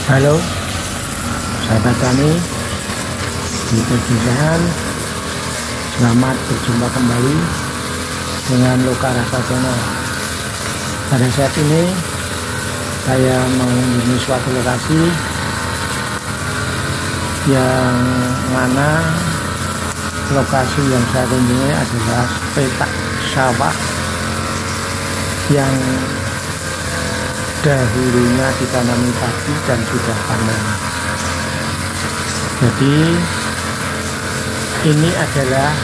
Halo sahabat tani di perpisahan, selamat berjumpa kembali dengan Loka Rasa Channel. Pada saat ini saya mengunjungi suatu lokasi yang mana lokasi yang saya kunjungi adalah petak sawah yang dahulunya ditanami padi dan sudah panen. Jadi ini adalah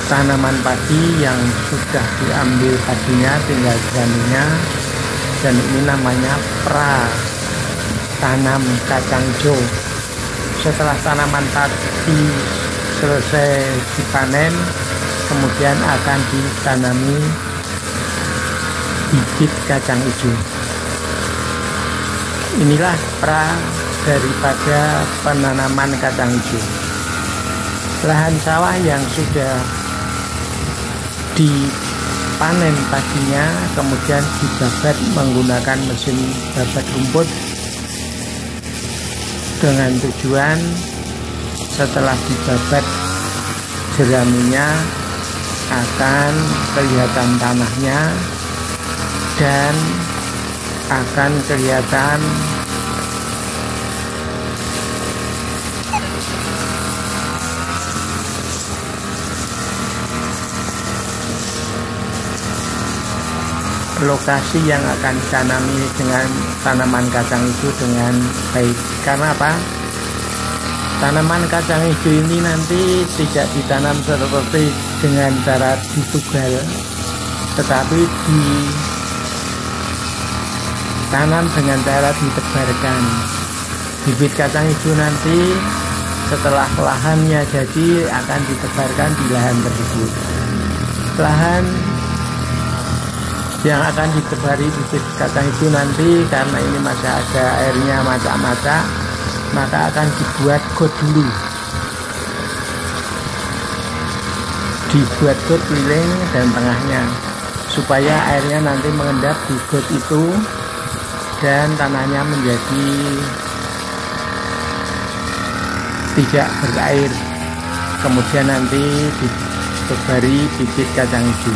tanaman padi yang sudah diambil padinya, tinggal janinnya, dan ini namanya pra tanam kacang hijau. Setelah tanaman padi selesai dipanen, kemudian akan ditanami bibit kacang hijau. Inilah pra daripada penanaman kacang hijau. Lahan sawah yang sudah dipanen padinya kemudian dibabat menggunakan mesin babat rumput dengan tujuan setelah dibabat jeraminya akan kelihatan tanahnya dan akan kelihatan lokasi yang akan ditanami dengan tanaman kacang hijau dengan baik. Karena apa? Tanaman kacang hijau ini nanti tidak ditanam seperti dengan cara ditugal, tetapi ditanam dengan cara ditebarkan. Bibit kacang hijau nanti setelah lahannya jadi akan ditebarkan di lahan tersebut. Lahan yang akan ditebari bibit kacang hijau nanti karena ini masih ada airnya macak-macak, maka akan dibuat got dulu. Dibuat got keliling dan tengahnya supaya airnya nanti mengendap di got itu dan tanahnya menjadi tidak berair. Kemudian nanti ditebari bibit kacang hijau.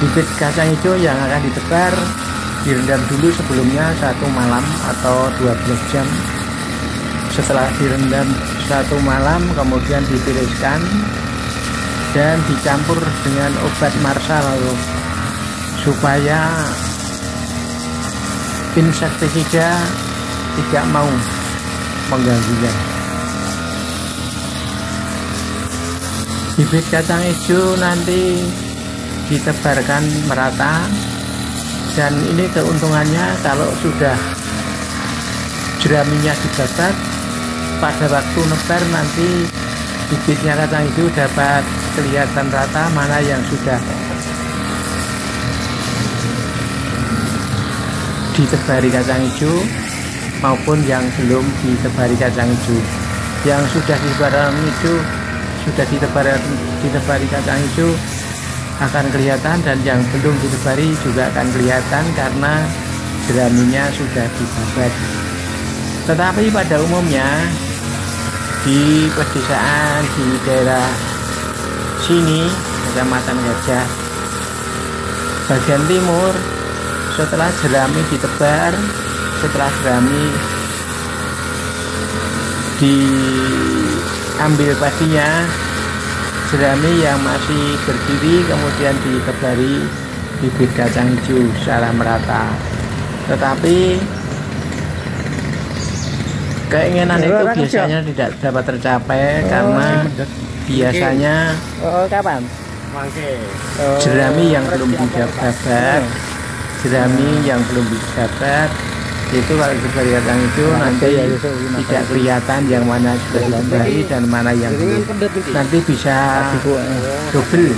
Bibit kacang hijau yang akan ditebar direndam dulu sebelumnya 1 malam atau 12 jam. Setelah direndam 1 malam kemudian ditiriskan dan dicampur dengan obat marsal supaya insektisida tidak mau mengganggunya. Bibit kacang hijau nanti ditebarkan merata, dan ini keuntungannya kalau sudah jeraminya dibabat, pada waktu nebar nanti bibitnya kacang hijau dapat kelihatan rata mana yang sudah ditebari kacang hijau maupun yang belum ditebari kacang hijau. Yang sudah ditebari kacang hijau akan kelihatan, dan yang belum ditebari juga akan kelihatan karena jeraminya sudah dibabat. Tetapi pada umumnya di pedesaan di daerah sini, Kecamatan Gajah bagian timur, setelah jerami ditebar, setelah jerami diambil padinya, jerami yang masih berdiri kemudian ditebari bibit kacang hijau secara merata. Tetapi keinginan itu biasanya tidak dapat tercapai karena biasanya jerami yang belum dibabat, itu kalau diberi kacang hijau nanti tidak kelihatan yang mana sudah diberi dan mana yang belum. Nanti bisa double.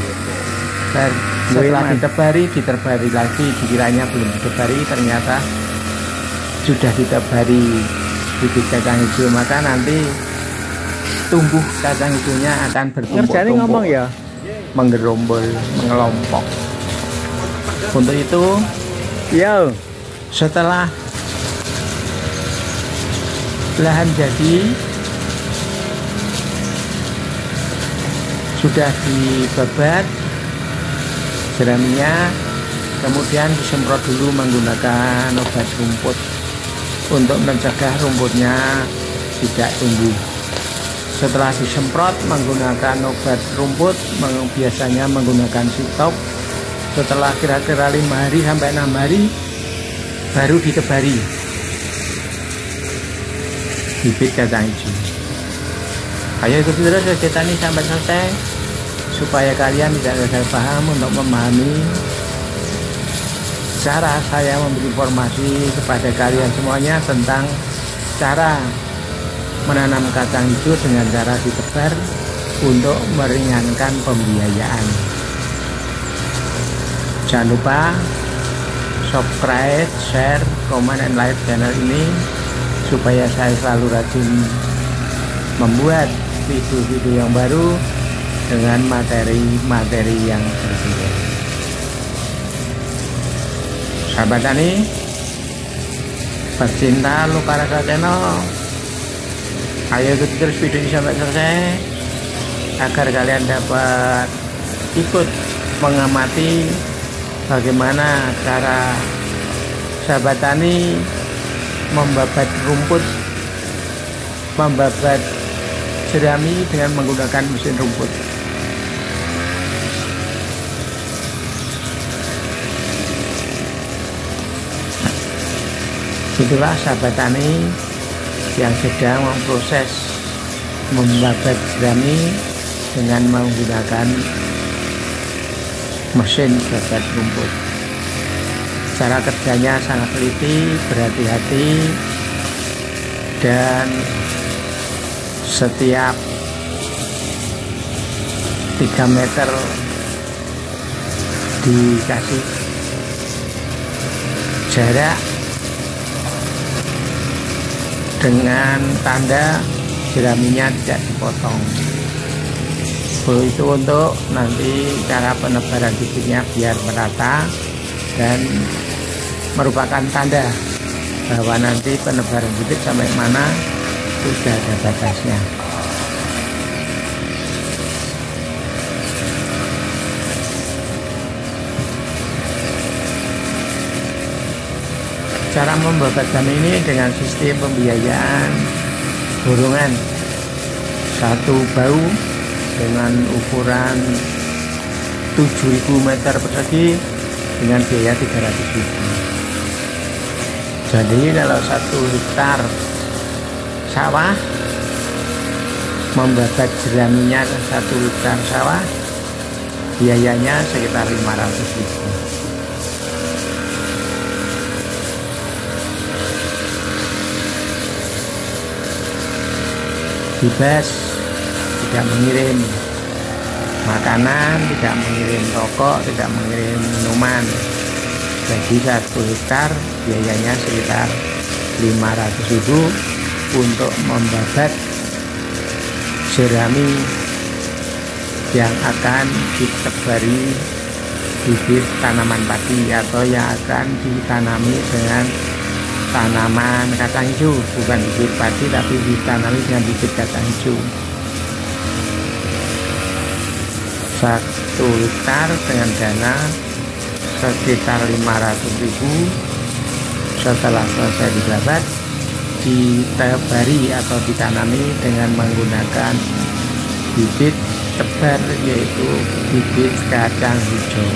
Setelah ditebari lagi, dikiranya belum ditebari, ternyata sudah ditebari bibit kacang hijau, maka nanti tumbuh kacang hijaunya akan bertumpuk-tumpuk, menggerombol, mengelompok. Untuk itu, setelah Lahan jadi sudah dibabat jeraminya, kemudian disemprot dulu menggunakan obat rumput untuk mencegah rumputnya tidak tumbuh. Setelah disemprot menggunakan obat rumput, biasanya menggunakan sitop, setelah kira-kira 5 hari sampai 6 hari baru ditebari bibit kacang hijau. Ayo ikuti terus kegiatan ini sampai selesai supaya kalian tidak gagal paham untuk memahami cara saya memberi informasi kepada kalian semuanya tentang cara menanam kacang hijau dengan cara ditebar untuk meringankan pembiayaan. Jangan lupa subscribe, share, comment, and like channel ini supaya saya selalu rajin membuat video-video yang baru dengan materi-materi yang berbeda. Sahabat tani pecinta Lokarasa Channel, ayo ikuti terus video ini sampai selesai agar kalian dapat ikut mengamati bagaimana cara sahabat tani membabat rumput, membabat jerami dengan menggunakan mesin rumput. Itulah sahabat tani yang sedang memproses membabat jerami dengan menggunakan mesin babat rumput. Cara kerjanya sangat teliti, berhati-hati, dan setiap 3 meter dikasih jarak dengan tanda jeraminya tidak dipotong. Itu untuk nanti cara penebaran bibitnya biar merata dan merupakan tanda bahwa nanti penebaran bibit sampai mana sudah ada batasnya. Cara membabat jerami ini dengan sistem pembiayaan borongan 1 bau dengan ukuran 7.000 meter persegi dengan biaya 300.000. Jadi kalau 1 hektar sawah membabat jeraminya 1 hektar sawah biayanya sekitar 500.000. Bebas, tidak mengirim makanan, tidak mengirim rokok, tidak mengirim minuman. Jadi 1 hektar biayanya sekitar 500.000 untuk membabat jerami yang akan ditebari bibit tanaman padi atau yang akan ditanami dengan tanaman kacang hijau, bukan bibit padi tapi ditanami dengan bibit kacang hijau. 1 hektar dengan dana sekitar 500.000. Setelah selesai dibabat, ditebari atau ditanami dengan menggunakan bibit tebar, yaitu bibit kacang hijau.